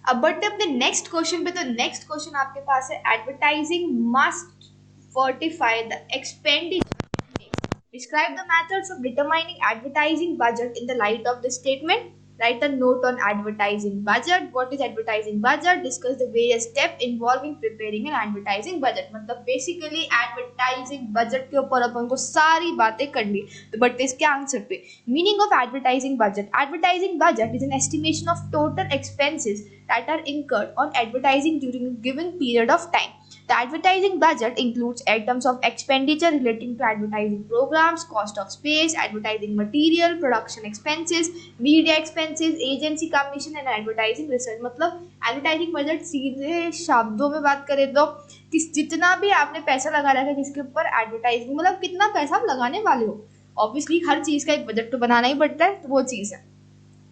अब बढ़ते अपने नेक्स्ट क्वेश्चन पे। तो नेक्स्ट क्वेश्चन आपके पास है, advertising must fortify the expenditure. Describe the methods of determining advertising budget in the light of the statement. Write a note on advertising budget. What is advertising budget? Discuss the various steps involving preparing an advertising budget. मतलब basically advertising budget के ऊपर अपन को सारी बातें करनी। तो बढ़ते इसके आंसर पे। Meaning of advertising budget. Advertising budget is an estimation of total expenses that are incurred on advertising during a given period of time. The advertising budget includes items of expenditure relating to advertising programs, cost of space, advertising material, production expenses, media expenses, agency commission and advertising research. मतलब advertising budget सीधे शब्दों में बात करें तो किस जितना भी आपने पैसा लगा रखा है जिसके ऊपर एडवर्टाइजिंग, मतलब कितना पैसा आप लगाने वाले हो। ऑब्वियसली हर चीज का एक बजट तो बनाना ही पड़ता है, तो वो चीज है।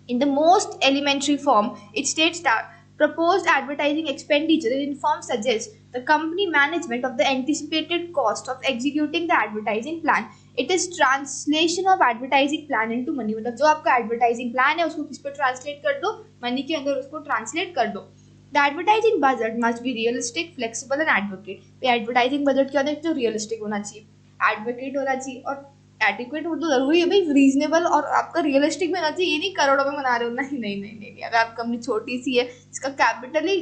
In the most elementary form, it states that proposed advertising expenditure in form suggests the company management of the anticipated cost of executing the advertising plan. It is translation of advertising plan into money. मतलब जो आपका advertising plan है उसको किस पे translate कर दो, money के अंदर उसको translate कर दो। The advertising budget must be realistic, flexible and advocate. तो advertising budget क्या होता है, तो realistic होना चाहिए, advocate होना चाहिए और एडिक्वेट हो तो जरूरी है भाई, रीजनेबल और आपका रियलिस्टिक भी होना चाहिए। ये नहीं करोड़ों में बना रहे हो, नहीं नहीं नहीं नहीं, अगर आपकी कंपनी छोटी सी है जिसका कैपिटल ही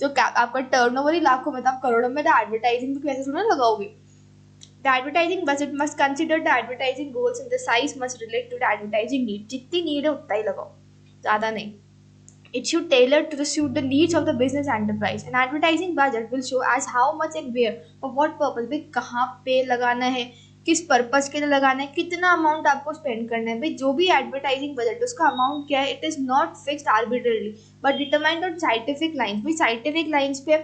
आपका टर्नओवर ही लाखों में, तो आप करोड़ों में एडवर्टाइजिंग भी कैसे थोड़ा लगाओगे। The advertising budget must consider the advertising goals and the size must relate to the advertising need. जितनी नीड है उतना ही लगाओ, ज्यादा नहीं। It should tailor to suit the needs of the business enterprise. An advertising budget will show as how much and where, for what purpose, भाई कहाँ पे लगाना है, किस पर्पस के लिए लगाना है, कितना अमाउंट आपको स्पेंड करना है। भाई जो भी एडवर्टाइजिंग बजट उसका अमाउंट क्या है, it is not fixed arbitrarily but determined on scientific lines. भाई साइंटिफिक लाइंस पे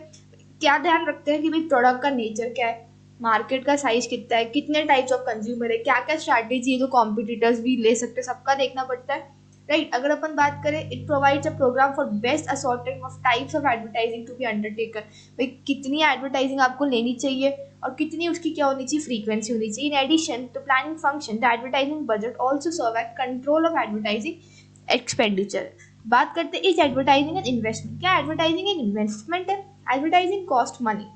क्या ध्यान रखते हैं कि भाई प्रोडक्ट का नेचर क्या है, मार्केट का साइज कितना है, कितने टाइप्स ऑफ कंज्यूमर है, क्या क्या स्ट्रैटेजी है जो कॉम्पिटिटर्स भी ले सकते हैं, सबका देखना पड़ता है। राइट, अगर अपन बात करें, it provides a programme for best assorting of types of advertising to be undertaken. भाई कितनी एडवर्टाइजिंग आपको लेनी चाहिए और कितनी उसकी क्या होनी चाहिए, फ्रीक्वेंसी होनी चाहिए। In addition to planning function, the advertising budget also serve as control of advertising expenditure. बात करते हैं, इज एडवर्टाइजिंग एन इन्वेस्टमेंट? क्या एडवर्टाइजिंग एक इन्वेस्टमेंट है? Advertising cost money.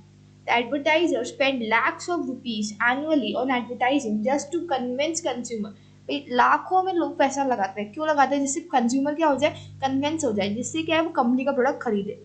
The advertisers spend lakhs of rupees annually on advertising just to convince consumer. लाखों में लोग पैसा लगाते हैं, क्यों लगाते हैं? जिससे कंज्यूमर क्या हो जाए, कन्विंस हो जाए, जिससे क्या है वो कंपनी का प्रोडक्ट खरीदे।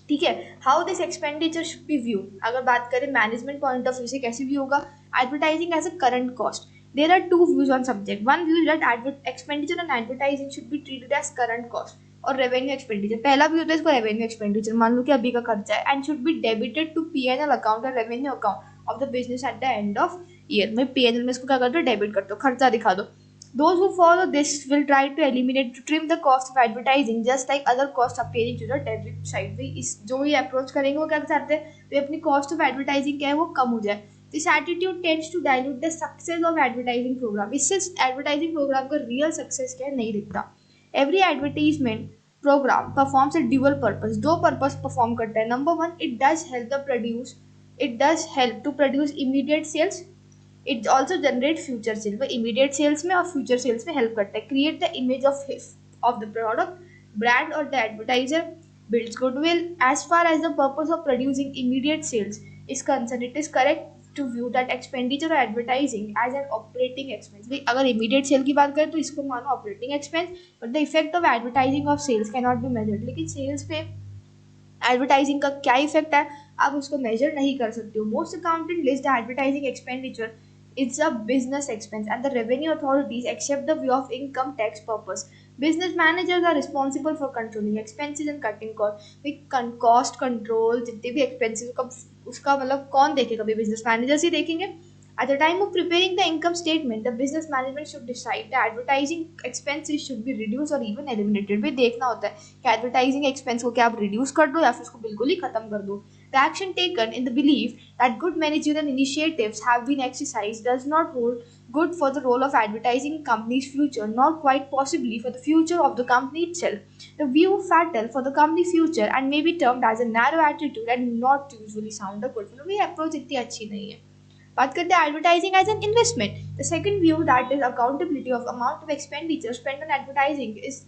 ठीक है, how this expenditure should be view. अगर बात करें मैनेजमेंट पॉइंट ऑफ व्यू से कैसे व्यू होगा, advertising as a current cost. There are two views on subject. One view that expenditure on advertising should be treated as current cost और revenue expenditure. पहला view होता है इसको revenue expenditure, मान लो कि अभी का खर्चा है, and should be debited to PNL account or revenue account of the business at the end of year. में पीएनएल में इसको क्या कर दो, डेबिट कर दो, खर्चा दिखा दो। Those who follow this will try to eliminate to trim the cost of advertising just like other costs appearing to the debit side. भाई इस जो ये अप्रोच करेंगे वो क्या चाहते हैं, तो अपनी कॉस्ट ऑफ एडवर्टाइजिंग क्या है वो कम हो जाए। This attitude tends to dilute the success of advertising program. इससे एडवर्टाइजिंग प्रोग्राम का रियल सक्सेस क्या है नहीं दिखता। Every advertisement program performs a dual purpose. दो पर्पस परफॉर्म करता है। Number one, it does help to produce immediate sales. It also generate future sale. वो इमीडिएट सेल्स में और फ्यूचर सेल्स में हेल्प करता है। Create the image of the product, brand और the advertiser, builds goodwill. As far as the purpose of producing immediate sales is concern, it is correct to view that expenditure और advertising as an operating expense. भाई अगर immediate cell की बात करें तो इसको मानो operating expense, but the effect of advertising of cells can not be measured. लेकिन सेल्स पे एडवर्टाइजिंग का क्या इफेक्ट है आप उसको मेजर नहीं कर सकते हो। Most accountant list the advertising expenditure it's a business expense and the revenue authorities accept the view of income tax purpose. Business managers are responsible for controlling expenses and cutting costs. cost control जितने भी expenses का उसका मतलब कौन देखेगा, भाई business managers ही देखेंगे। At the time of preparing the income statement, the business management should decide the advertising expenses should be reduced or even eliminated. भी देखना होता है कि advertising expense को क्या आप reduce कर दो या फिर उसको बिल्कुल ही खत्म कर दो। The action taken in the belief that good managerial initiatives have been exercised does not hold good for the role of advertising in company's future, nor quite possibly for the future of the company itself. The view fatal for the company future and may be termed as a narrow attitude and not usually sound a good. ये approach इतनी अच्छी नहीं है। बात करते हैं advertising as an investment. The second view that is accountability of amount of expenditure spend on advertising is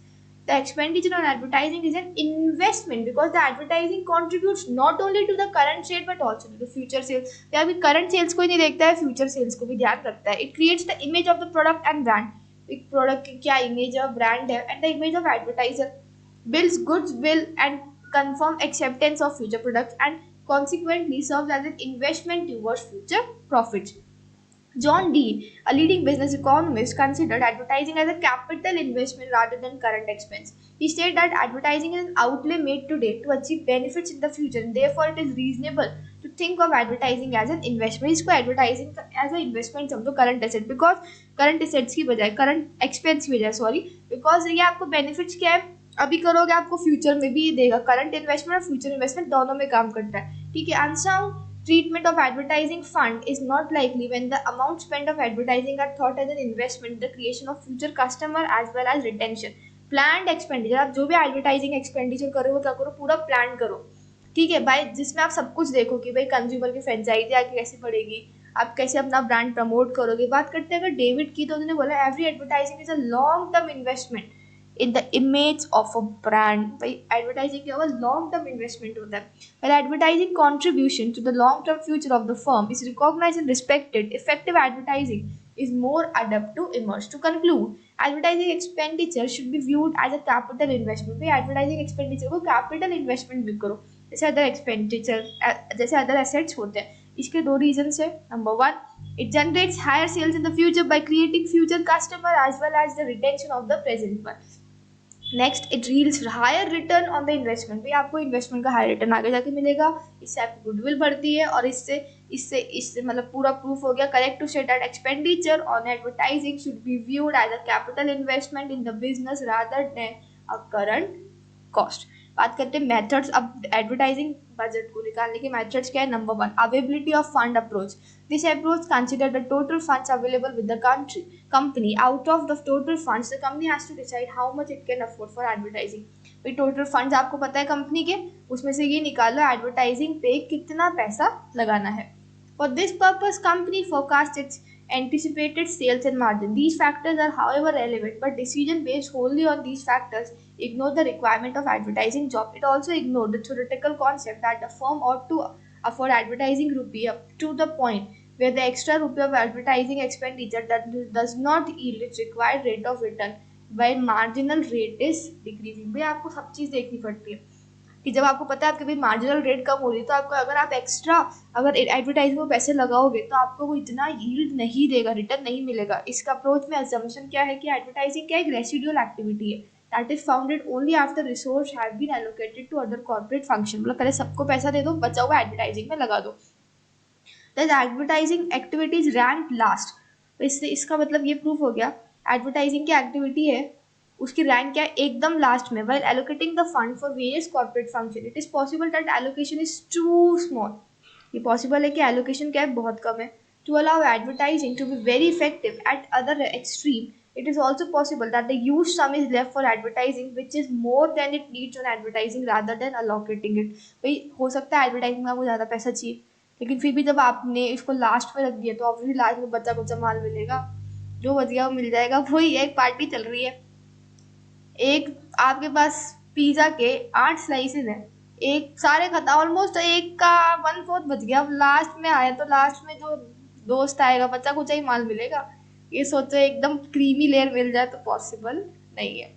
The expenditure on advertising is an investment because the advertising contributes not only to the current sale but also to the future sales. तो अभी current sales को ही नहीं देखता है, future sales को भी ध्यान रखता है. It creates the image of the product and brand. एक product की क्या image है, brand है, and the image of advertiser builds goodwill and confirm acceptance of future products and consequently serves as an investment towards future profits. John Dee, a leading business economist, considered advertising as a capital investment rather than current expense. He stated that advertising is an outlay made today to achieve benefits in the future, and therefore it is reasonable to think of advertising as an investment. इसको advertising as an investment समझो current asset, because current assets की बजाय current expense की बजाय sorry, because ये आपको benefits क्या है, अभी करोगे आपको फ्यूचर में भी देगा. करंट इन्वेस्टमेंट और फ्यूचर इन्वेस्टमेंट दोनों में काम करता है. ठीक है. Unsound treatment of advertising fund is not likely when the amount spent of advertising are thought as an investment, the creation of future customer as well as retention. Planned expenditure, आप जो भी advertising expenditure करो वो क्या करो, पूरा plan करो. ठीक है भाई, जिसमें आप सब कुछ देखो कि भाई कंज्यूमर की फ्रेंचाइजी आगे कैसे पड़ेगी, आप कैसे अपना ब्रांड प्रमोट करोगे. बात करते हैं अगर डेविड की, तो उन्होंने बोला every advertising is a long term investment in the image of a brand. भाई एडवर्टाइजिंग क्या होगा, लॉन्ग टर्म इन्वेस्टमेंट होता है. While advertising contribution to the long term future of the firm is recognized and respected, effective advertising is more adept to emerge. To conclude, advertising expenditure should be viewed as a capital investment. भाई advertising expenditure को capital investment भी करो जैसे other expenditure, जैसे other assets होते हैं. इसके दो reasons है. Number one, it generates higher sales in the future by creating future customer as well as the retention of the present one. Next, it yields higher return on the investment. भाई आपको investment का higher return आगे जाके मिलेगा, इससे आपकी goodwill बढ़ती है और इससे मतलब पूरा प्रूफ हो गया. Correct to say that expenditure on advertising should be viewed as a capital investment in the business rather than a current cost. बात करते हैं मेथड्स. अब एडवर्टाइजिंग बजट को निकालने के मेथड्स क्या है. Number one, availability of fund approach. This approach consider the total funds available with the company. Out of the total funds the company has to decide how much it can afford for advertising. भाई total funds आपको पता है company के, उसमें से ये निकालो advertising पे कितना पैसा लगाना है. For this purpose company forecast it's anticipated sales and margin. These factors are however relevant, but decision based wholly on these factors ignore the requirement of advertising job. It also ignored the theoretical concept that the firm ought to afford advertising rupee up to the point where the extra rupee of advertising expenditure that does not yield its required rate of return while marginal rate is decreasing. भाई आपको सब चीज़ देखनी पड़ती है कि जब आपको पता है आपके भाई मार्जिनल रेट कम हो रही है, तो आपको अगर आप एक्स्ट्रा अगर एडवर्टाइजिंग में पैसे लगाओगे तो आपको वो इतना यील्ड नहीं देगा, रिटर्न नहीं मिलेगा. इसका अप्रोच में असम्पशन क्या है कि एडवर्टाइजिंग क्या एक रेसिडुअल एक्टिविटी है that is founded only after resource have been allocated to other corporate function. मतलब पहले सबको पैसा दे दो, बचा हुआ एडवर्टाइजिंग में लगा दो. That advertising activities rank last. इससे इसका मतलब ये प्रूफ हो गया एडवर्टाइजिंग की एक्टिविटी है उसकी रैंक क्या है, एकदम लास्ट में. while allocating the fund for various corporate function it is possible that allocation is too small. ये possible है कि allocation क्या है, बहुत कम है. to allow advertising to be very effective at other extreme, it is also possible that the huge sum is left for advertising which is more than it needs on advertising rather than allocating it. भाई हो सकता है advertising में आपको ज़्यादा पैसा चाहिए, लेकिन फिर भी जब आपने इसको लास्ट में रख दिया तो ऑब्वियसली लास्ट में बचा कुचा माल मिलेगा, जो बच गया वो मिल जाएगा. वही एक पार्टी चल रही है, एक आपके पास पिज्जा के 8 स्लाइसेस हैं, एक सारे खत्म ऑलमोस्ट, एक का 1/4 बच गया. अब लास्ट में आया तो लास्ट में जो दोस्त आएगा बच्चा कुछ ही माल मिलेगा. ये सोचो एकदम क्रीमी लेयर मिल जाए तो पॉसिबल नहीं है.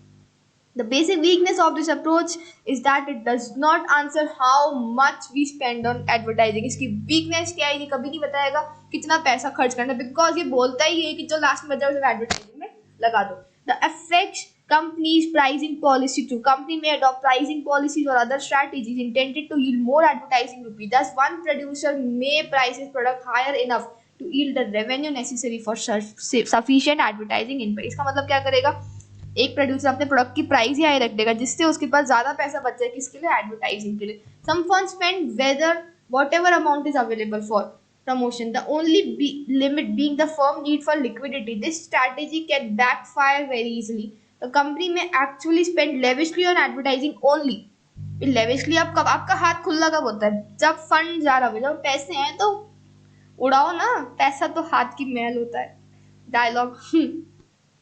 The basic weakness of this approach is that it does not answer how much we spend on advertising. इसकी weakness क्या है, ये कभी नहीं बताएगा कितना पैसा खर्च करना है, because ये बोलता ही है कि जो लास्ट में बचा उसे एडवर्टाइजिंग में लगा दो. The affects company's pricing policy too. Company may adopt pricing policies or other strategies intended to yield more advertising rupee. Thus, one producer may price his product higher enough to yield the revenue necessary for sufficient advertising input. इसका मतलब क्या करेगा, एक producer अपने product की price ही high रख देगा जिससे उसके पास ज़्यादा पैसा बच जाए, किसके लिए, एडवर्टाइजिंग के लिए. Some funds spend whatever amount is available for promotion, the only limit being the firm need for liquidity. This strategy can backfire very easily. The company may actually spend lavishly on advertising only. lavishly आपका हाथ खुला कब होता है, जब fund जा रहा हो, जब पैसे हैं तो उड़ाओ ना, पैसा तो हाथ की मैल होता है. डायलॉग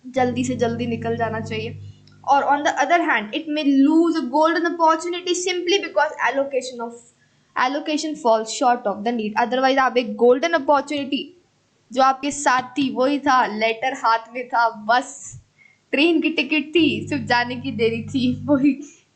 जल्दी से जल्दी निकल जाना चाहिए. or on the other hand it may lose a golden opportunity simply because allocation falls short of the need. Otherwise आप एक golden opportunity जो आपके साथ थी वही था, लेटर हाथ में था, बस ट्रेन की टिकट थी, सिर्फ जाने की देरी थी, वही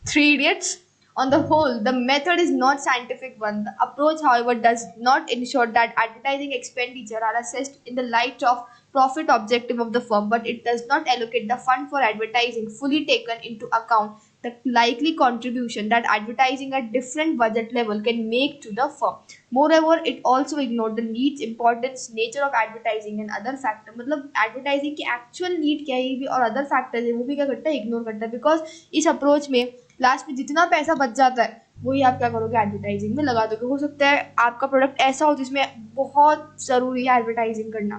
three idiots. On the whole, the method is not scientific one. The approach, however, does not ensure that advertising expenditure are assessed in the light of profit objective of the firm, but it does not allocate the fund for advertising fully taken into account the likely contribution that advertising at different budget level can make to the firm. Moreover, it also ignored the needs, importance, nature of advertising and other factor. मतलब advertising की actual need क्या है ये भी और other factors है वो भी क्या करता है ignore करता है, because इस approach में लास्ट में जितना पैसा बच जाता है वही आप क्या करोगे एडवर्टाइजिंग में लगा दोगे. हो सकता है आपका प्रोडक्ट ऐसा हो जिसमें बहुत ज़रूरी है एडवर्टाइजिंग करना,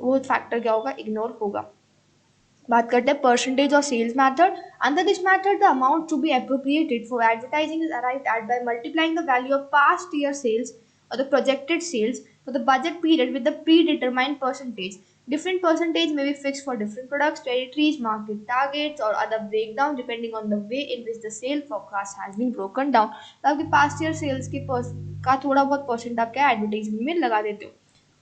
वो फैक्टर क्या होगा, इग्नोर होगा. बात करते हैं परसेंटेज और sales method. Under this method the amount to be appropriated for advertising is arrived at by multiplying the value of past year sales or the projected sales for the budget period with the predetermined percentage. Different percentage may be fixed for different products, territories, market targets or other breakdown depending on the way in which the sale forecast has been broken down. तो आपके past year sales के का थोड़ा बहुत percent आप क्या advertisement में लगा देते हो.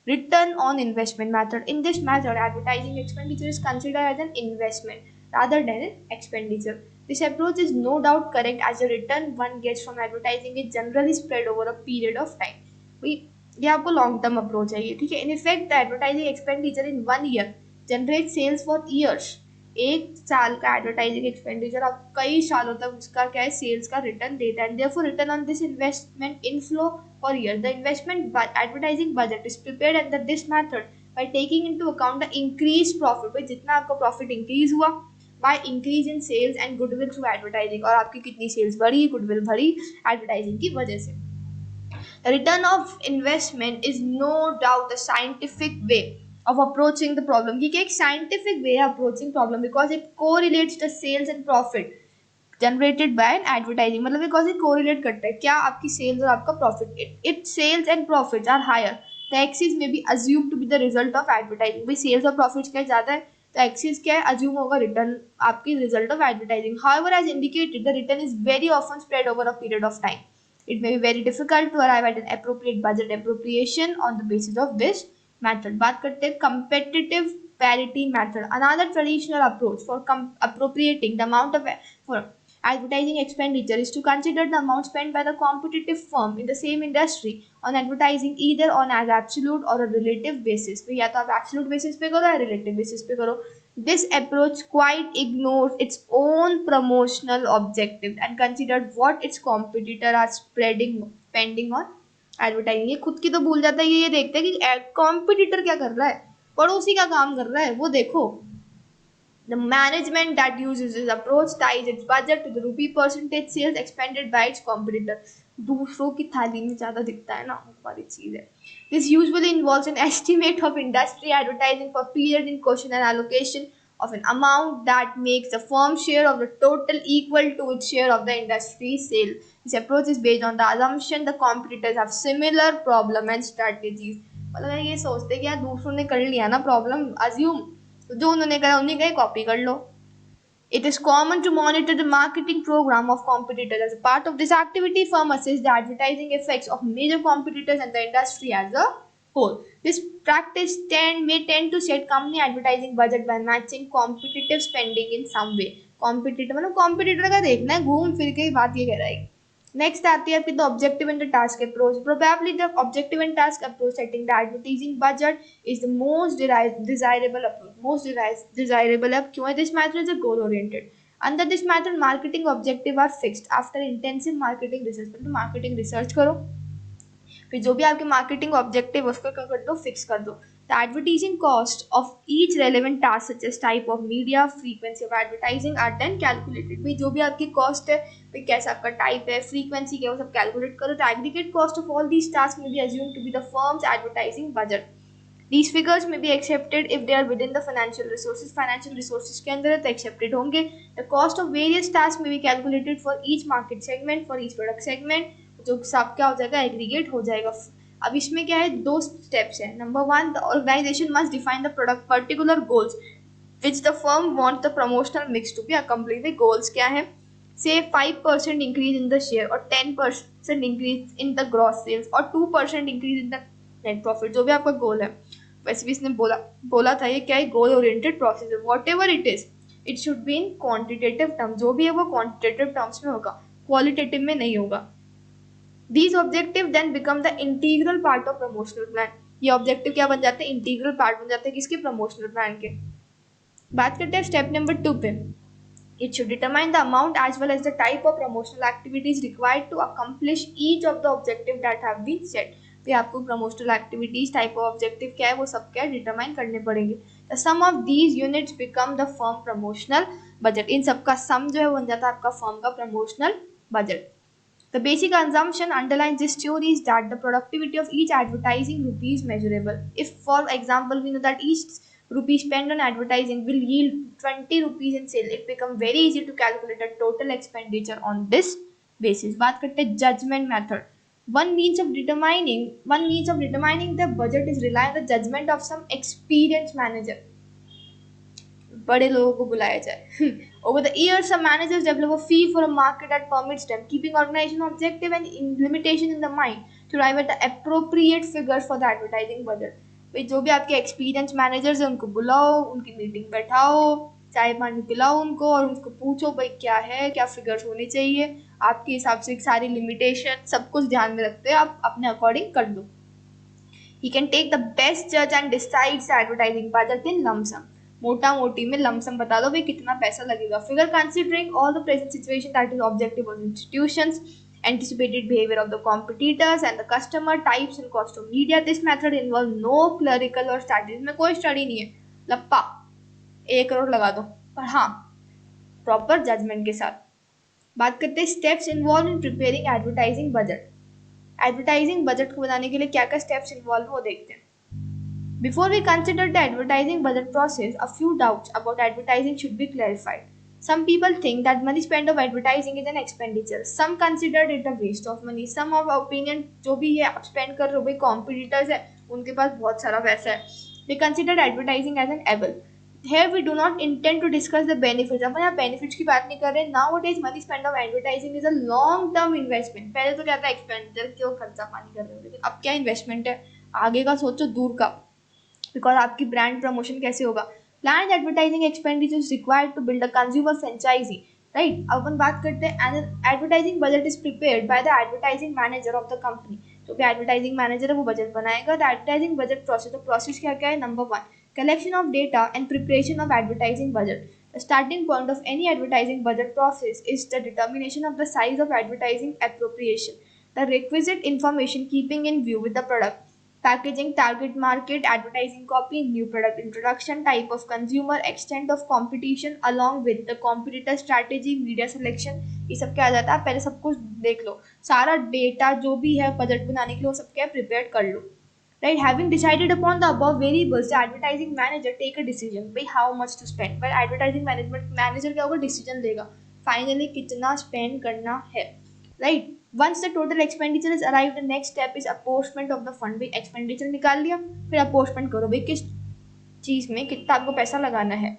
Return on investment method. In this method, advertising expenditure is considered as an investment rather than an expenditure. This approach is no doubt correct as the return one gets from advertising is generally spread over a period of time. ये आपको long term approach है ये, ठीक है. In effect the advertising expenditure in 1 year generate sales for years. एक साल का advertising expenditure आप कई सालों तक उसका क्या है सेल्स का रिटर्न देता है. Therefore return on this investment inflow for year. The investment advertising budget is prepared under this method by taking into account the increase profit. भाई जितना आपका प्रॉफिट इंक्रीज हुआ by increase in sales and goodwill through advertising, और आपकी कितनी sales बढ़ी, goodwill बढ़ी advertising की वजह से. The return of investment is no doubt a scientific way of approaching the problem. ये एक scientific way of approaching problem because it correlates the sales and profit generated by an advertising. मतलब because it correlate करता है क्या आपकी sales और आपका profit. If sales and profits are higher, the axis may be assumed to be the result of advertising. भाई sales और profits क्या ज़्यादा है तो axis क्या है assume होगा return आपकी result of advertising. However, as indicated, the return is very often spread over a period of time. It may be very difficult to arrive at an appropriate budget appropriation on the basis of this method. बात करते हैं competitive parity method. Another traditional approach for appropriating the amount of for advertising expenditure is to consider the amount spent by the competitive firm in the same industry on advertising either on as absolute or a relative basis. तो या तो आप absolute basis पे करो या relative basis पे करो. This approach quite ignores its own promotional objective and considered what its competitors are spending on advertising. ये खुद की तो भूल जाता है, ये देखते हैं कि competitor क्या कर रहा है, पड़ोसी का काम कर रहा है वो देखो. The management that uses this approach ties its budget to the rupee percentage sales expended by its competitor. दूसरों की थाली में ज़्यादा दिखता है ना, हमारी चीज़ है. This usually involves an estimate of industry advertising for period in question and allocation of an amount that makes the firm's share of the total equal to its share of the industry sale. This approach is based on the assumption the competitors have similar problem and strategies. मतलब ये सोचते हैं कि यार दूसरों ने कर लिया ना प्रॉब्लम assume, तो जो उन्होंने करा उन्हीं का ही कॉपी कर लो. It is common to monitor the marketing program of competitors. As a part of this activity, firm assess the advertising effects of major competitors and the industry as a whole. This practice may tend to set company advertising budget by matching competitive spending in some way. Competitor मतलब competitor का देखना है, घूम फिर के बात ये कह रहा है. Next आती है आपकी the objective and the task approach. Probably the objective and task approach setting the advertising budget is the most desirable approach. Most desirable अब क्यों है? This method is a goal oriented. Under this method, marketing objective are fixed after intensive marketing research. मतलब marketing research करो, फिर जो भी आपके marketing objective उसको क्या कर दो, फिक्स कर दो. The advertising cost of each relevant task such as type of media, frequency of advertising are then calculated. भाई जो भी आपकी कॉस्ट है, भाई कैसा आपका टाइप है, फ्रीक्वेंसी क्या है, वो सब कैलकुलेट करो. The aggregate cost of all these tasks may be assumed to be the firm's advertising budget. These figures may be accepted if they are within the financial resources. Financial resources के अंदर है तो accepted होंगे. The cost of various tasks may be calculated for each market segment, for each product segment. जो सब क्या हो जाएगा, एग्रीगेट हो जाएगा. अब इसमें क्या है, दो स्टेप्स है. Number 1, the organisation must define the product particular goals which the firm wants the promotional mix to be accomplished. Goals क्या है? Say 5% increase in the share और 10% increase in the gross sales और 2% increase in the net profit. जो भी आपका गोल है, वैसे भी इसने बोला था ये क्या है, गोल ओरिएंटेड प्रोसेस है. What ever it is, it should be in quantitative term. जो भी है वो क्वांटिटेटिव टर्म्स में होगा, क्वालिटेटिव में नहीं होगा. These objective then become the integral part of promotional plan. ये ऑब्जेक्टिव क्या बन जाते हैं? इंटीग्रल पार्ट बन जाते हैं किसके? प्रमोशनल प्लान के. बात करते हैं स्टेप नंबर 2 पे. It should determine the amount as well as the type of promotional activities required to accomplish each of the objective that have been set. तो आपको promotional activities, type of objective क्या है, वो सब क्या determine करने पड़ेंगे. The sum of these units become the firm promotional budget. इन सब का sum जो है वो बन जाता है आपका firm का promotional budget. The basic assumption underlying this theory is that the productivity of each advertising rupee is measurable. If, for example, we know that each rupee spent on advertising will yield 20 rupees in sale, it becomes very easy to calculate the total expenditure on this basis. बात करते हैं judgment method. One means of determining the budget is rely on the judgment of some experienced manager. बड़े लोगों को बुलाया जाए. Over the years, some managers develop a feel for a market that permits them, keeping organization objective and limitation in the mind, to arrive at the appropriate figures for the advertising budget. भाई जो भी आपके experience managers हैं उनको बुलाओ, उनकी meeting बैठाओ, चाय पानी पिलाओ उनको और उनको पूछो भाई क्या है, क्या फिगर्स होने चाहिए, आपके हिसाब से सारी लिमिटेशन सब कुछ ध्यान में रखते हैं, आप अपने अकॉर्डिंग कर दो. He can take the best judge and decides the advertising budget in lump sum. मोटा मोटी में लमसम बता दो भाई कितना पैसा लगेगा. Figure considering all the present situation that is objective of institutions, anticipated behavior of the competitors and the customer types and cost of media. This method involves no clerical or studies. में कोई study नहीं है, लप्पा 1 करोड़ लगा दो, पर हाँ proper judgement के साथ. बात करते हैं steps involve in preparing advertising budget. Advertising budget को बनाने के लिए क्या क्या स्टेप्स इन्वॉल्व वो देखते हैं. Before we consider the advertising budget process, a few doubts about advertising should be clarified. Some people think that money spent on advertising is an expenditure. Some consider it a waste of money. Some of opinion जो भी है आप spend कर रहे हो भाई competitors है उनके पास बहुत सारा पैसा है. They consider advertising as an able. Here we do not intend to discuss the benefits. अपन यहाँ benefits की बात नहीं कर रहे. Nowadays money spent on advertising is a long term investment. पहले तो क्या था expenditure, क्यों खर्चा पानी कर रहे हो, लेकिन अब क्या investment है, आगे का सोचो, दूर का. बिकॉज आपकी ब्रांड प्रमोशन कैसे होगा. Plan advertising expenditure required to build a consumer franchise. Right, अब अपन बात करते हैं advertising budget is prepared by the advertising manager of the company. जो भी एडवर्टाइजिंग मैनेजर है वो बजट बनाएगा. द एडवर्टाइजिंग बजट प्रोसेस, तो प्रोसेस क्या क्या है. Number 1, collection of data and preparation of advertising budget. The starting point of any advertising budget process is the determination of the size of advertising appropriation, the requisite information keeping in view with the product, packaging, target market, advertising copy, new product introduction, type of consumer, extent of competition along with the competitor strategy, media selection. ये सब क्या आ जाता है, पहले सब कुछ देख लो, सारा डेटा जो भी है बजट बनाने के लिए वो सब क्या प्रिपेयर कर लो. Right, having decided upon the above variables, the advertising manager take a decision by how much to spend. But advertising management manager क्या होगा, डिसीजन लेगा फाइनली कितना स्पेंड करना है. Right, once the total expenditure is arrived, the next step is apportionment of the fund. भाई expenditure निकाल लिया, फिर apportionment करो भाई किस चीज में कितना आपको पैसा लगाना है.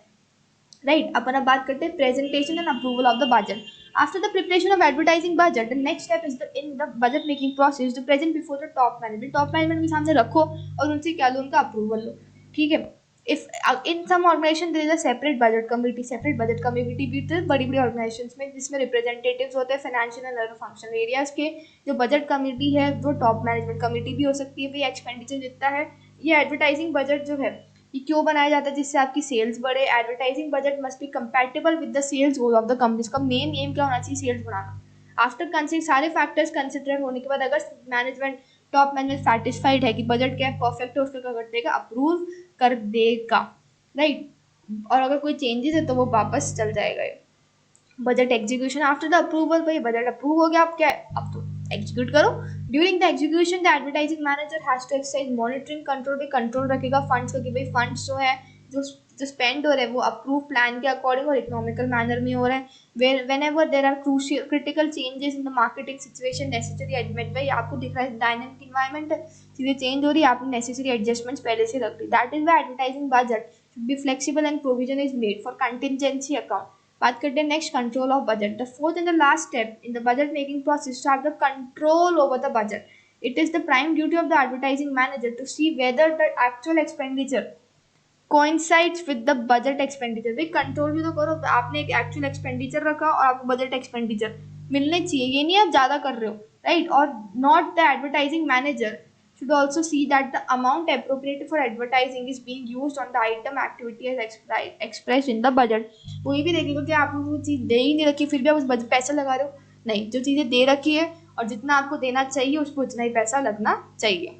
राइट, अपन अब बात करते हैं presentation and approval of the budget. After the preparation of advertising budget, the next step is in the budget making process to present before the top management. Top management के सामने रखो और उनसे क्या लो, उनका अप्रूवल लो. ठीक है. If in some organization there is a separate budget committee भी तो बड़ी बड़ी organizations में जिसमें representatives होते हैं financial and other functional areas के. जो budget committee है वो top management committee भी हो सकती है. भाई expenditure जितना है, ये advertising budget जो है ये क्यों बनाया जाता है, जिससे आपकी सेल्स बढ़े. Advertising budget must be compatible with the sales goal of the company. इसका मेन एम क्या होना चाहिए, सेल्स बढ़ाना. आफ्टर कंसिडर सारे फैक्टर्स कंसिडर होने के बाद अगर मैनेजमेंट टॉप मैनेजमेंट सैटिस्फाइड है कि बजट क्या है, परफेक्ट है, उसका क्या कर देगा, अप्रूव कर देगा. राइट, और अगर कोई चेंजेस है तो वो वापस चल जाएगा. Budget execution after the approval. भाई बजट अप्रूव हो गया, अब क्या है, अब तो एग्जीक्यूट करो. During the execution the advertising manager has to exercise monitoring control. पे कंट्रोल रखेगा फंड्स को कि भाई फंड्स जो है जो स्पेंड हो रहे हैं वो अप्रूव प्लान के अकॉर्डिंग और इकोनॉमिकल मैनर में हो रहे हैं. whenever there are crucial critical changes in the marketing situation necessary admit. भाई आपको दिख रहा है डायनामिक इन्वायरमेंट चीज़ें चेंज हो रही है, आपने नेसेसरी एडजस्टमेंट्स पहले से रख ली. That is the advertising budget should be flexible and provision is made for contingency account. बात करते हैं next control of budget. The fourth and the last step in the budget making process to have the control over the budget. It is the prime duty of the advertising manager to see whether the actual expenditure coincides with the budget expenditure. भाई control भी तो करो. आपने एक actual expenditure रखा और आपको budget expenditure मिलने चाहिए, ये नहीं आप ज़्यादा कर रहे हो, राइट? और not the advertising manager should also see that the amount appropriated for advertising is being used on the item activity as expressed in the budget. वो ये भी देखेगा कि आपने वो चीज़ दे ही नहीं रखी फिर भी आप उस पैसे लगा रहे हो. नहीं, जो चीज़ें दे रखी है और जितना आपको देना चाहिए उस पर उतना ही पैसा लगना चाहिए.